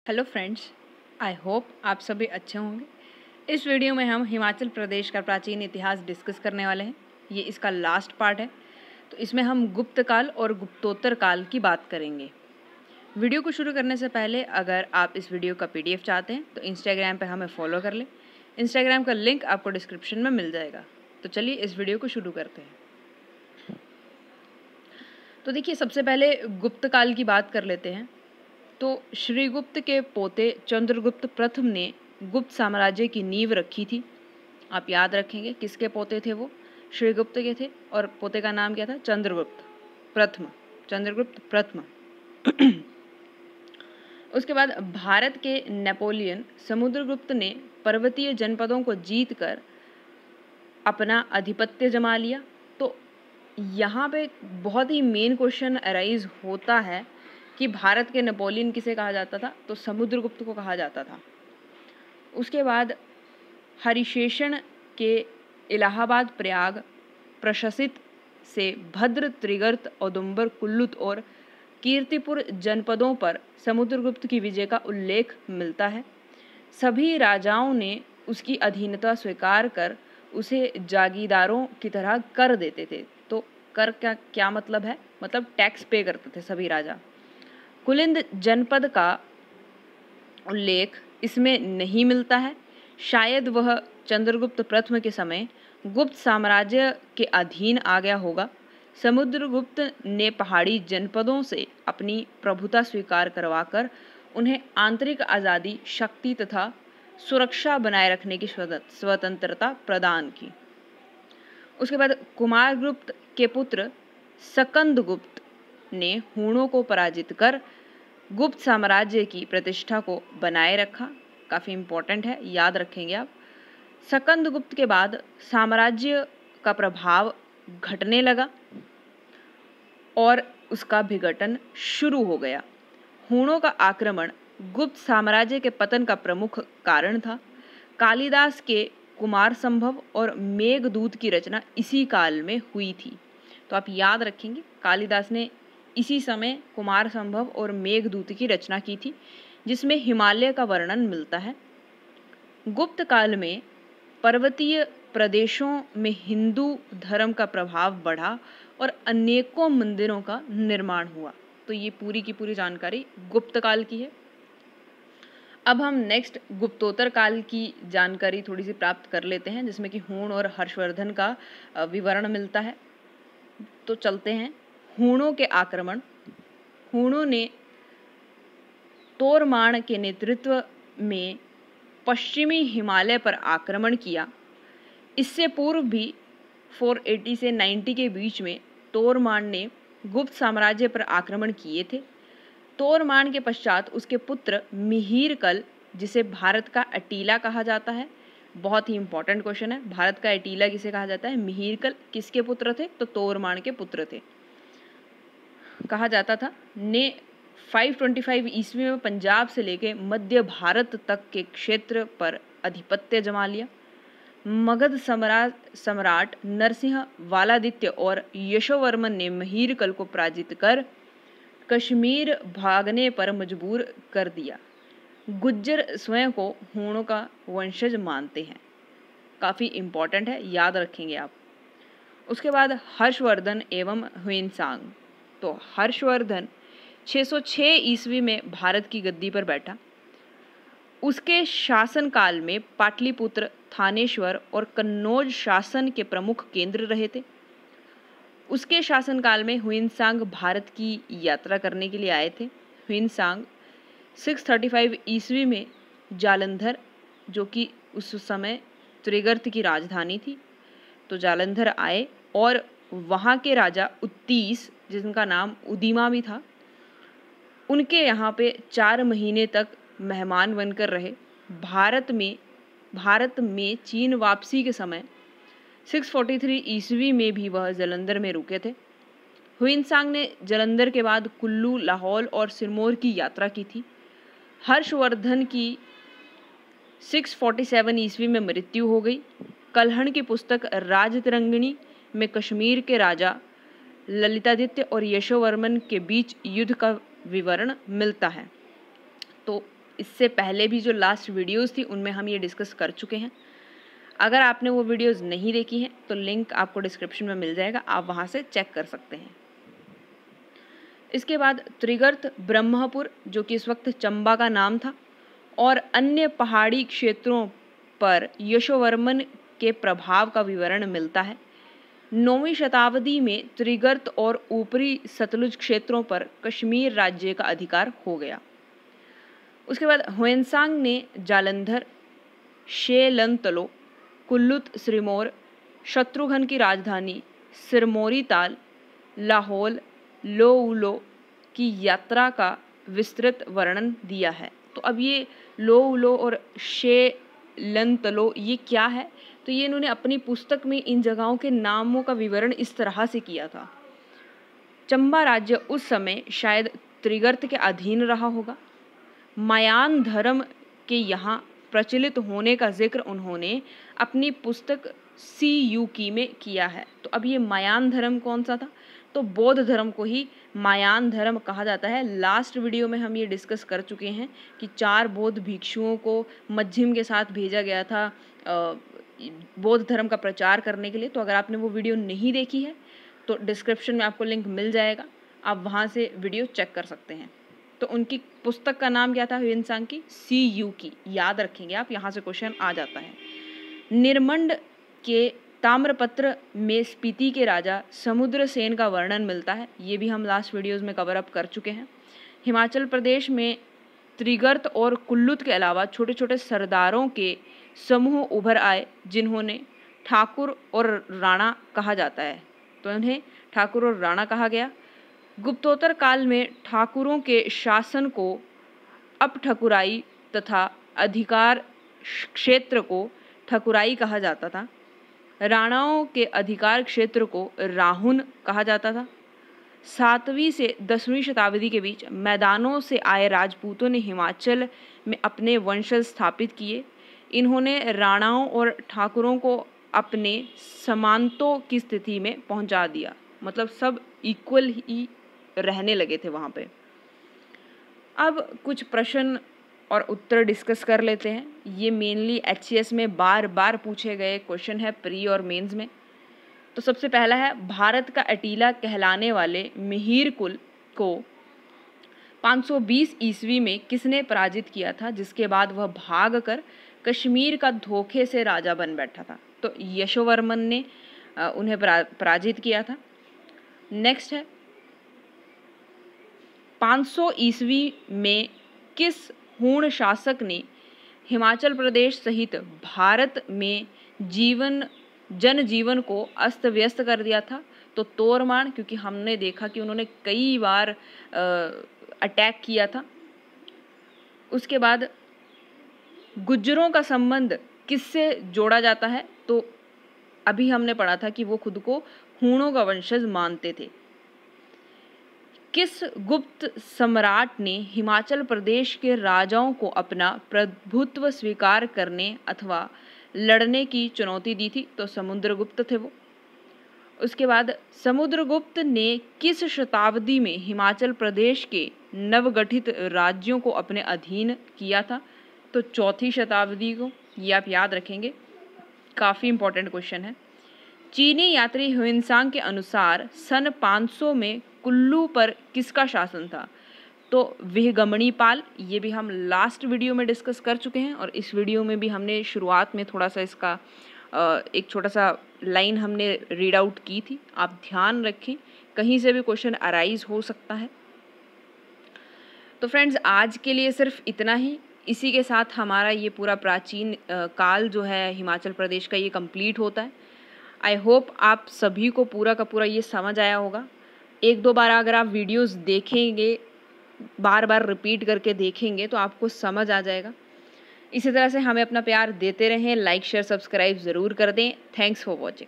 Hello friends, I hope आप सभी अच्छे होंगे। इस वीडियो में हम हिमाचल प्रदेश का प्राचीन इतिहास डिस्कस करने वाले हैं। ये इसका लास्ट पार्ट है, तो इसमें हम गुप्त काल और गुप्तोत्तर काल की बात करेंगे। वीडियो को शुरू करने से पहले अगर आप इस वीडियो का PDF चाहते हैं तो इंस्टाग्राम पे हमें फॉलो कर लें। इंस्टाग्राम का लिंक आपको डिस्क्रिप्शन में मिल जाएगा। तो चलिए इस वीडियो को शुरू करते हैं। तो देखिए, सबसे पहले गुप्त काल की बात कर लेते हैं। तो श्रीगुप्त के पोते चंद्रगुप्त प्रथम ने गुप्त साम्राज्य की नींव रखी थी। आप याद रखेंगे किसके पोते थे वो? श्रीगुप्त के थे, और पोते का नाम क्या था? चंद्रगुप्त प्रथम। चंद्रगुप्त प्रथम। उसके बाद भारत के नेपोलियन समुद्रगुप्त ने पर्वतीय जनपदों को जीतकर अपना आधिपत्य जमा लिया। तो यहाँ पे बहुत ही मेन क्वेश्चन अराइज होता है कि भारत के नेपोलियन किसे कहा जाता था? तो समुद्रगुप्त को कहा जाता था। उसके बाद हरिशेषण के इलाहाबाद, प्रयाग, प्रशासित से भद्र, त्रिगर्त, औदुंबर, कुल्लुत और कीर्तिपुर जनपदों पर समुद्रगुप्त की विजय का उल्लेख मिलता है। सभी राजाओं ने उसकी अधीनता स्वीकार कर उसे जागीरदारों की तरह कर देते थे। तो कर का क्या मतलब है? मतलब टैक्स पे करते थे सभी राजा। कुलिंद जनपद का उल्लेख इसमें नहीं मिलता है। शायद वह चंद्रगुप्त प्रथम के समय गुप्त साम्राज्य के अधीन आ गया होगा। समुद्रगुप्त ने पहाड़ी जनपदों से अपनी प्रभुता स्वीकार करवाकर उन्हें आंतरिक आज़ादी, शक्ति तथा सुरक्षा बनाए रखने की स्वतंत्रता प्रदान की। उसके बाद कुमारगुप्त के पुत्र सकंदगुप्त ने हूणों को पराजित कर गुप्त साम्राज्य की प्रतिष्ठा को बनाए रखा। काफ़ी इम्पोर्टेंट है, याद रखेंगे आप। सकंदगुप्त के बाद साम्राज्य का प्रभाव घटने लगा और उसका विघटन शुरू हो गया। हूणों का आक्रमण गुप्त साम्राज्य के पतन का प्रमुख कारण था। कालिदास के कुमार संभव और मेघदूत की रचना इसी काल में हुई थी। तो आप याद रखेंगे, कालिदास ने इसी समय कुमार संभव और मेघदूत की रचना की थी, जिसमें हिमालय का वर्णन मिलता है। गुप्त काल में पर्वतीय प्रदेशों में हिंदू धर्म का प्रभाव बढ़ा और अनेकों मंदिरों का निर्माण हुआ। तो ये पूरी की पूरी जानकारी गुप्त काल की है। अब हम नेक्स्ट गुप्तोत्तर काल की जानकारी थोड़ी सी प्राप्त कर लेते हैं, जिसमें कि हूण और हर्षवर्धन का विवरण मिलता है। तो चलते हैं। हूणों के आक्रमण। हूणों ने तोरमाण के नेतृत्व में पश्चिमी हिमालय पर आक्रमण किया। इससे पूर्व भी 480 से 90 के बीच में तोरमाण ने गुप्त साम्राज्य पर आक्रमण किए थे। तोरमाण के पश्चात उसके पुत्र मिहिरकल, जिसे भारत का अटीला कहा जाता है, बहुत ही इंपॉर्टेंट क्वेश्चन है, भारत का अटीला किसे कहा जाता है? मिहिरकल किसके पुत्र थे? तो तोरमाण के पुत्र थे, कहा जाता था। ने 525 ईस्वी में पंजाब से लेकर मध्य भारत तक के क्षेत्र पर आधिपत्य जमा लिया। मगध सम्राट नरसिंह वालादित्य और यशोवर्मन ने मिहिरकल को पराजित कर कश्मीर भागने पर मजबूर कर दिया। गुज्जर स्वयं को हूणों का वंशज मानते हैं। काफ़ी इंपॉर्टेंट है, याद रखेंगे आप। उसके बाद हर्षवर्धन एवं ह्वेनसांग। तो हर्षवर्धन 606 ईस्वी में भारत की गद्दी पर बैठा। उसके शासनकाल में पाटलिपुत्र, थानेश्वर और कन्नौज शासन के प्रमुख केंद्र रहे थे। उसके शासनकाल में ह्वेनसांग भारत की यात्रा करने के लिए आए थे। ह्वेनसांग 635 ईस्वी में जालंधर, जो कि उस समय त्रिगर्त की राजधानी थी, तो जालंधर आए और वहाँ के राजा उत्तीस, जिनका नाम उदीमा भी था, उनके यहाँ पे 4 महीने तक मेहमान बनकर रहे। भारत में चीन वापसी के समय 643 ईस्वी में भी वह जालंधर में रुके थे। ह्वेनसांग ने जालंधर के बाद कुल्लू, लाहौल और सिरमौर की यात्रा की थी। हर्षवर्धन की 647 ईस्वी में मृत्यु हो गई। कल्हण की पुस्तक राजतरंगिणी में कश्मीर के राजा ललितादित्य और यशोवर्मन के बीच युद्ध का विवरण मिलता है। तो इससे पहले भी जो लास्ट वीडियोस थी उनमें हम ये डिस्कस कर चुके हैं। अगर आपने वो वीडियोस नहीं देखी हैं तो लिंक आपको डिस्क्रिप्शन में मिल जाएगा, आप वहाँ से चेक कर सकते हैं। इसके बाद त्रिगर्त ब्रह्मपुर, जो कि इस वक्त चंबा का नाम था, और अन्य पहाड़ी क्षेत्रों पर यशोवर्मन के प्रभाव का विवरण मिलता है। 9वीं शताब्दी में त्रिगर्त और ऊपरी सतलुज क्षेत्रों पर कश्मीर राज्य का अधिकार हो गया। उसके बाद ह्वेनसांग ने जालंधर, शेलंतलो, कुल्लुत सिरमौर, शत्रुघ्न की राजधानी सिरमौरी ताल, लाहौल, लोउलो की यात्रा का विस्तृत वर्णन दिया है। तो अब ये लोउलो और शेलंतलो ये क्या है, तो ये इन्होंने अपनी पुस्तक में इन जगहों के नामों का विवरण इस तरह से किया था। चंबा राज्य उस समय शायद त्रिगर्त के अधीन रहा होगा। मायान धर्म के यहाँ प्रचलित होने का जिक्र उन्होंने अपनी पुस्तक सीयूकी में किया है। तो अब ये मायान धर्म कौन सा था, तो बौद्ध धर्म को ही मायान धर्म कहा जाता है। लास्ट वीडियो में हम ये डिस्कस कर चुके हैं कि 4 बौद्ध भिक्षुओं को मध्यम के साथ भेजा गया था बौद्ध धर्म का प्रचार करने के लिए। तो अगर आपने वो वीडियो नहीं देखी है तो डिस्क्रिप्शन में आपको लिंक मिल जाएगा, आप वहाँ से वीडियो चेक कर सकते हैं। तो उनकी पुस्तक का नाम क्या था, ह्वेनसांग की सीयूकी, याद रखेंगे आप, यहाँ से क्वेश्चन आ जाता है। निर्मंड के ताम्रपत्र में स्पीति के राजा समुद्रसेन का वर्णन मिलता है, ये भी हम लास्ट वीडियोज़ में कवर अप कर चुके हैं। हिमाचल प्रदेश में त्रिगर्त और कुल्लुत के अलावा छोटे छोटे सरदारों के समूह उभर आए जिन्होंने ठाकुर और राणा कहा जाता है, तो इन्हें ठाकुर और राणा कहा गया। गुप्तोत्तर काल में ठाकुरों के शासन को अपठकुराई तथा अधिकार क्षेत्र को ठकुराई कहा जाता था। राणाओं के अधिकार क्षेत्र को राहुन कहा जाता था। 7वीं से 10वीं शताब्दी के बीच मैदानों से आए राजपूतों ने हिमाचल में अपने वंशज स्थापित किए। इन्होंने राणाओं और ठाकुरों को अपने समानतों की स्थिति में पहुंचा दिया, मतलब सब इक्वल ही रहने लगे थे वहाँ पे। अब कुछ प्रश्न और उत्तर डिस्कस कर लेते हैं। ये मेनली HCS में बार बार पूछे गए क्वेश्चन है, प्री और मेंस में। तो सबसे पहला है, भारत का अटीला कहलाने वाले मिहिर कुल को 520 ईस्वी में किसने पराजित किया था, जिसके बाद वह भागकर कश्मीर का धोखे से राजा बन बैठा था। तो यशोवर्मन ने उन्हें पराजित किया था। नेक्स्ट है, 500 ईस्वी में किस हूण शासक ने हिमाचल प्रदेश सहित भारत में जनजीवन को अस्त व्यस्त कर दिया था। तो तोरमान, क्योंकि हमने देखा कि उन्होंने कई बार अटैक किया था। उसके बाद गुज्जरों का संबंध किससे जोड़ा जाता है, तो अभी हमने पढ़ा था कि वो खुद को हूणों का वंशज मानते थे। किस गुप्त सम्राट ने हिमाचल प्रदेश के राजाओं को अपना प्रभुत्व स्वीकार करने अथवा लड़ने की चुनौती दी थी, तो समुद्रगुप्त थे वो। उसके बाद समुद्रगुप्त ने किस शताब्दी में हिमाचल प्रदेश के नवगठित राज्यों को अपने अधीन किया था, तो 4वीं शताब्दी को, ये आप याद रखेंगे, काफ़ी इंपॉर्टेंट क्वेश्चन है। चीनी यात्री ह्वेनसांग के अनुसार सन 500 में कुल्लू पर किसका शासन था, तो विहंगमणि पाल, ये भी हम लास्ट वीडियो में डिस्कस कर चुके हैं और इस वीडियो में भी हमने शुरुआत में थोड़ा सा इसका एक छोटा सा लाइन हमने रीड आउट की थी, आप ध्यान रखें, कहीं से भी क्वेश्चन अराइज हो सकता है। तो फ्रेंड्स, आज के लिए सिर्फ इतना ही। इसी के साथ हमारा ये पूरा प्राचीन काल जो है हिमाचल प्रदेश का ये कंप्लीट होता है। आई होप आप सभी को पूरा का पूरा ये समझ आया होगा। 1-2 बार अगर आप वीडियोस देखेंगे, बार बार रिपीट करके देखेंगे, तो आपको समझ आ जाएगा। इसी तरह से हमें अपना प्यार देते रहें, लाइक शेयर सब्सक्राइब ज़रूर कर दें। Thanks for watching.